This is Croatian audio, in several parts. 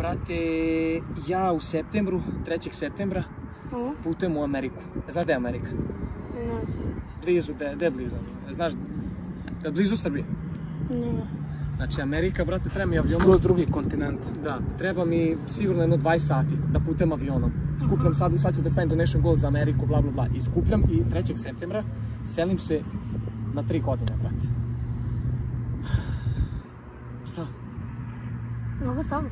brate, ja u septembru, 3. septembra, putujem u Ameriku. Znaš gdje je Amerika? Ne. Blizu, gdje je blizu? Znaš, blizu Srbije? Ne. Znači, Amerika, brate, treba mi avionom. Skroz drugi kontinent. Da, treba mi sigurno jedno 20 sati da putem avionom. Skupljam sad ću da stavim donation goal za Ameriku, bla bla bla. I skupljam i 3. septembra selim se na 3 godine, brate. Šta? Mogu stavno?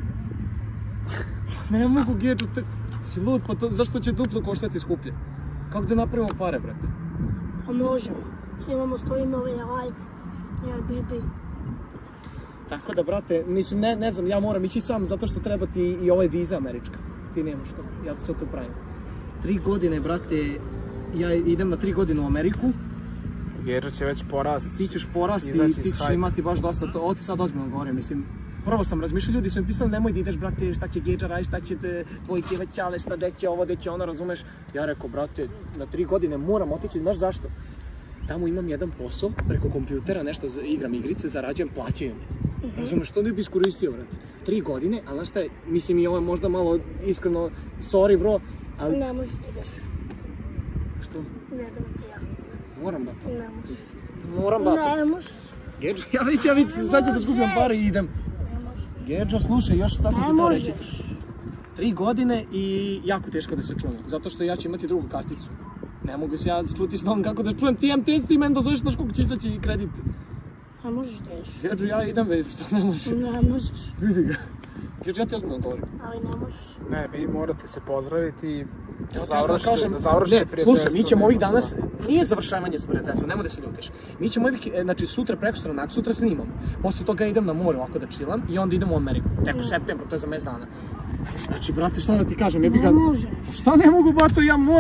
Ne mogu, Gedžo, si lud, pa zašto će duplo koštati skuplje? Kako da napravimo pare, brate? A možemo. Imamo 100 imali live, Airbnb. Tako da, brate, mislim, ne znam, ja moram ići sam zato što treba ti i ovaj viza američka. Ti nemaš to, ja to sve to pravim. 3 godine, brate, ja idem na 3 godine u Ameriku. Gedžo će već porast. Ti ćeš porasti i ti ćeš imati baš dosta, ovo ti sad ozbiljno govorim, mislim. Prvo sam razmišljao, ljudi su mi pisali nemoj da ideš, brate, šta će Gedža raditi, šta će tvoj kevećale, šta deće ovo, deće ono, razumeš? Ja rekao, brate, na 3 godine moram otići, znaš zašto? Tamo imam jedan posao, preko kompjutera, nešto igram igrice, zarađujem, plaćaju mi. Razumeš, što ne bi iskoristio, brate? 3 godine, ali znaš šta je, mislim i ovo je možda malo iskreno, sorry bro, ali... Ne možeš ti ideš. Što? Ne dam ti ja. Moram, brate. Ne možeš. Moram, brate. Ne možeš. Gedžo, ja već sad ću da skupljam pare i idem. Gedžo, slušaj, još šta sam ti to reći. 3 godine i jako teško da se čujem, zato što ja ću imati drugu karticu. Ne mogu se ja čuti s tom kako da čujem ti MTS, ti meni dozvoliš naš koliko će izaći kredit. Ne možeš da ideš. Gedžo, ja idem već, što ne možeš? Ne možeš. Vidi ga. Gedžo, ja ti ozbiljno govorim. Ali ne možeš. Ne, vi morate se pozdraviti i Da završite prijateljstvo. Slušaj, mi ćemo ovih danas, nije završavanje s prijateljstva, nemoj da se ljutiš. Mi ćemo ovih, znači sutra, prekosutra, naksutra snimamo. Posle toga idem na more ovako da chillam i onda idem u Ameriku. Tek u septembru, to je za mjesec dana. Znači, brate, šta da ti kažem, Ne možeš. Šta ne mogu, bato, ja moram.